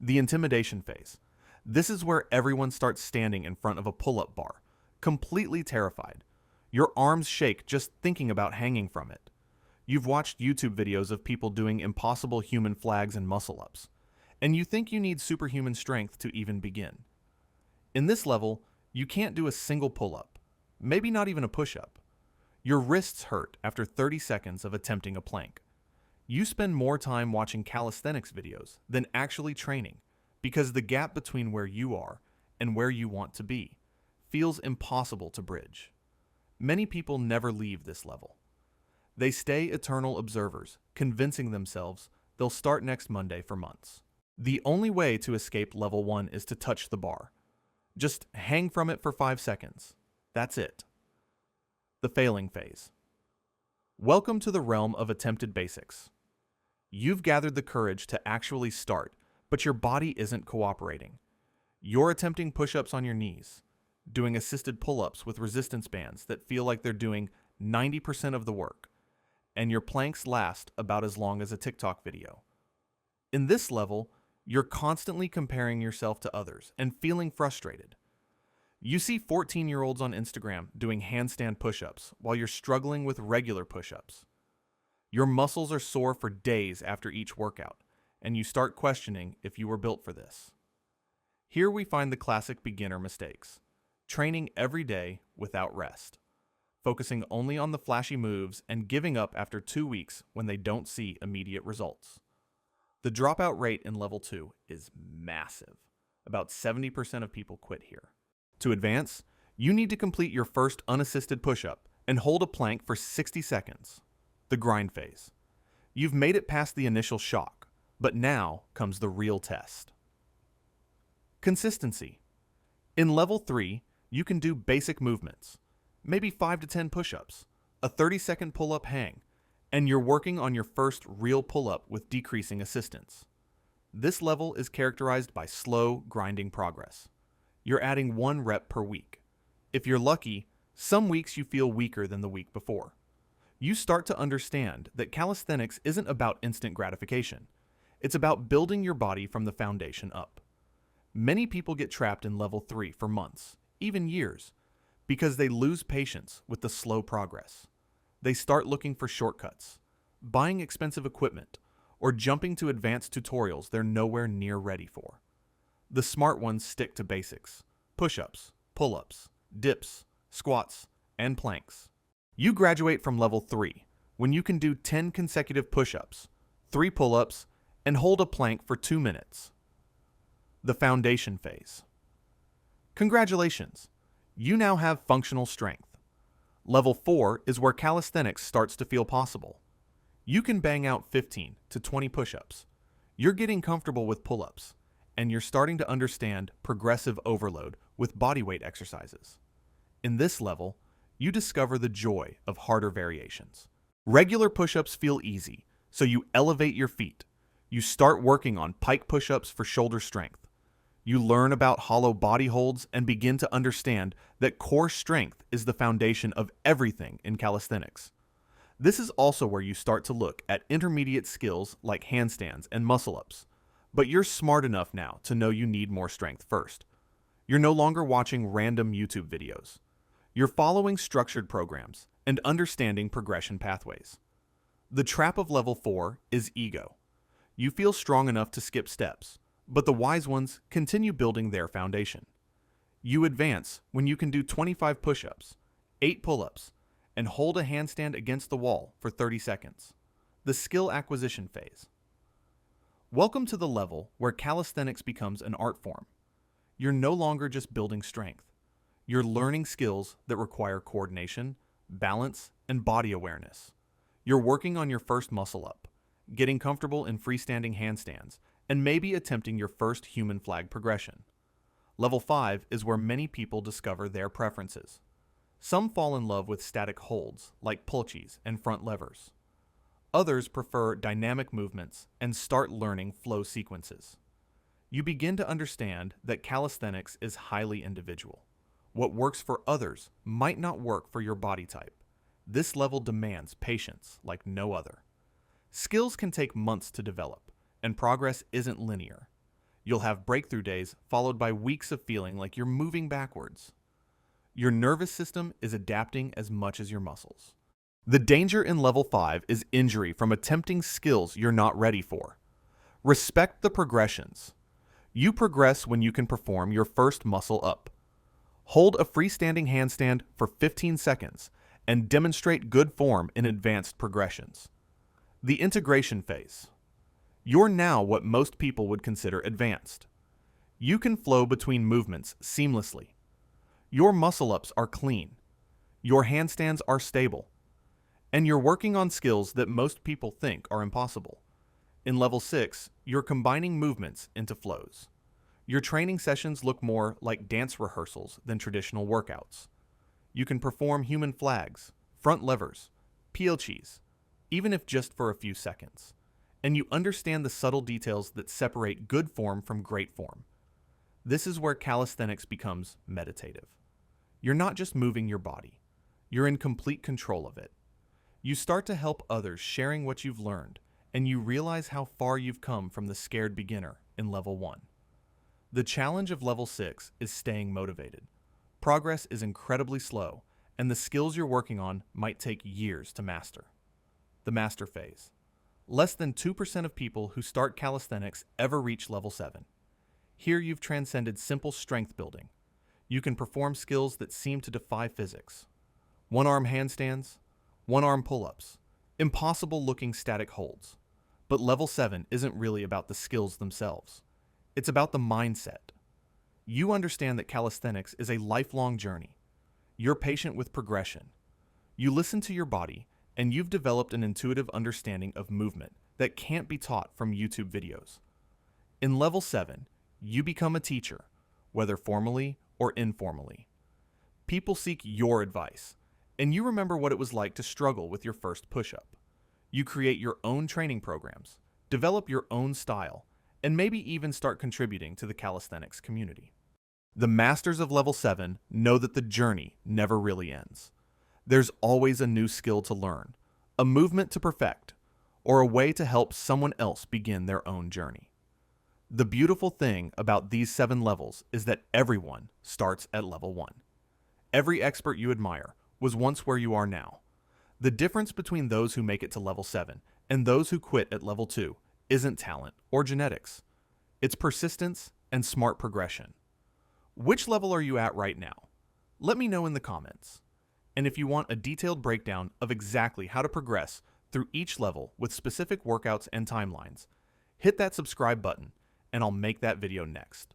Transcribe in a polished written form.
The intimidation phase. This is where everyone starts standing in front of a pull-up bar, completely terrified. Your arms shake just thinking about hanging from it. You've watched YouTube videos of people doing impossible human flags and muscle-ups, and you think you need superhuman strength to even begin. In this level, you can't do a single pull-up, maybe not even a push-up. Your wrists hurt after 30 seconds of attempting a plank. You spend more time watching calisthenics videos than actually training because the gap between where you are and where you want to be feels impossible to bridge. Many people never leave this level. They stay eternal observers, convincing themselves they'll start next Monday for months. The only way to escape level 1 is to touch the bar. Just hang from it for 5 seconds. That's it. The failing phase. Welcome to the realm of attempted basics. You've gathered the courage to actually start, but your body isn't cooperating. You're attempting push-ups on your knees, doing assisted pull-ups with resistance bands that feel like they're doing 90% of the work, and your planks last about as long as a TikTok video. In this level, you're constantly comparing yourself to others and feeling frustrated. You see 14-year-olds on Instagram doing handstand push-ups while you're struggling with regular push-ups. Your muscles are sore for days after each workout, and you start questioning if you were built for this. Here we find the classic beginner mistakes: training every day without rest, focusing only on the flashy moves and giving up after 2 weeks when they don't see immediate results. The dropout rate in level 2 is massive. About 70% of people quit here. To advance, you need to complete your first unassisted push-up and hold a plank for 60 seconds. The grind phase. You've made it past the initial shock, but now comes the real test. Consistency. In level 3, you can do basic movements, maybe 5 to 10 push-ups, a 30-second pull-up hang, and you're working on your first real pull-up with decreasing assistance. This level is characterized by slow, grinding progress. You're adding 1 rep per week. If you're lucky, some weeks you feel weaker than the week before. You start to understand that calisthenics isn't about instant gratification. It's about building your body from the foundation up. Many people get trapped in level 3 for months, even years, because they lose patience with the slow progress. They start looking for shortcuts, buying expensive equipment, or jumping to advanced tutorials they're nowhere near ready for. The smart ones stick to basics: push-ups, pull-ups, dips, squats, and planks. You graduate from level 3 when you can do 10 consecutive push-ups, 3 pull-ups, and hold a plank for 2 minutes. The foundation phase. Congratulations! You now have functional strength. Level 4 is where calisthenics starts to feel possible. You can bang out 15 to 20 push-ups. You're getting comfortable with pull-ups, and you're starting to understand progressive overload with bodyweight exercises. In this level, you discover the joy of harder variations. Regular push-ups feel easy, so you elevate your feet. You start working on pike push-ups for shoulder strength. You learn about hollow body holds and begin to understand that core strength is the foundation of everything in calisthenics. This is also where you start to look at intermediate skills like handstands and muscle-ups. But you're smart enough now to know you need more strength first. You're no longer watching random YouTube videos. You're following structured programs and understanding progression pathways. The trap of level 4 is ego. You feel strong enough to skip steps, but the wise ones continue building their foundation. You advance when you can do 25 push-ups, 8 pull-ups, and hold a handstand against the wall for 30 seconds. The skill acquisition phase. Welcome to the level where calisthenics becomes an art form. You're no longer just building strength. You're learning skills that require coordination, balance, and body awareness. You're working on your first muscle-up, getting comfortable in freestanding handstands, and maybe attempting your first human flag progression. Level 5 is where many people discover their preferences. Some fall in love with static holds, like pulchis and front levers. Others prefer dynamic movements and start learning flow sequences. You begin to understand that calisthenics is highly individual. What works for others might not work for your body type. This level demands patience like no other. Skills can take months to develop, and progress isn't linear. You'll have breakthrough days followed by weeks of feeling like you're moving backwards. Your nervous system is adapting as much as your muscles. The danger in level 5 is injury from attempting skills you're not ready for. Respect the progressions. You progress when you can perform your first muscle up. Hold a freestanding handstand for 15 seconds and demonstrate good form in advanced progressions. The integration phase. You're now what most people would consider advanced. You can flow between movements seamlessly. Your muscle-ups are clean. Your handstands are stable. And you're working on skills that most people think are impossible. In level 6, you're combining movements into flows. Your training sessions look more like dance rehearsals than traditional workouts. You can perform human flags, front levers, PLCs, even if just for a few seconds. And you understand the subtle details that separate good form from great form. This is where calisthenics becomes meditative. You're not just moving your body. You're in complete control of it. You start to help others sharing what you've learned, and you realize how far you've come from the scared beginner in level 1. The challenge of level 6 is staying motivated. Progress is incredibly slow, and the skills you're working on might take years to master. The master phase. Less than 2% of people who start calisthenics ever reach level 7. Here you've transcended simple strength building. You can perform skills that seem to defy physics. One-arm handstands, one-arm pull-ups, impossible-looking static holds. But level 7 isn't really about the skills themselves. It's about the mindset. You understand that calisthenics is a lifelong journey. You're patient with progression. You listen to your body, and you've developed an intuitive understanding of movement that can't be taught from YouTube videos. In level 7, you become a teacher, whether formally or informally. People seek your advice, and you remember what it was like to struggle with your first push-up. You create your own training programs, develop your own style, and maybe even start contributing to the calisthenics community. The masters of level 7 know that the journey never really ends. There's always a new skill to learn, a movement to perfect, or a way to help someone else begin their own journey. The beautiful thing about these 7 levels is that everyone starts at level 1. Every expert you admire was once where you are now. The difference between those who make it to level 7 and those who quit at level 2 isn't talent or genetics. It's persistence and smart progression. Which level are you at right now? Let me know in the comments. And if you want a detailed breakdown of exactly how to progress through each level with specific workouts and timelines, hit that subscribe button and I'll make that video next.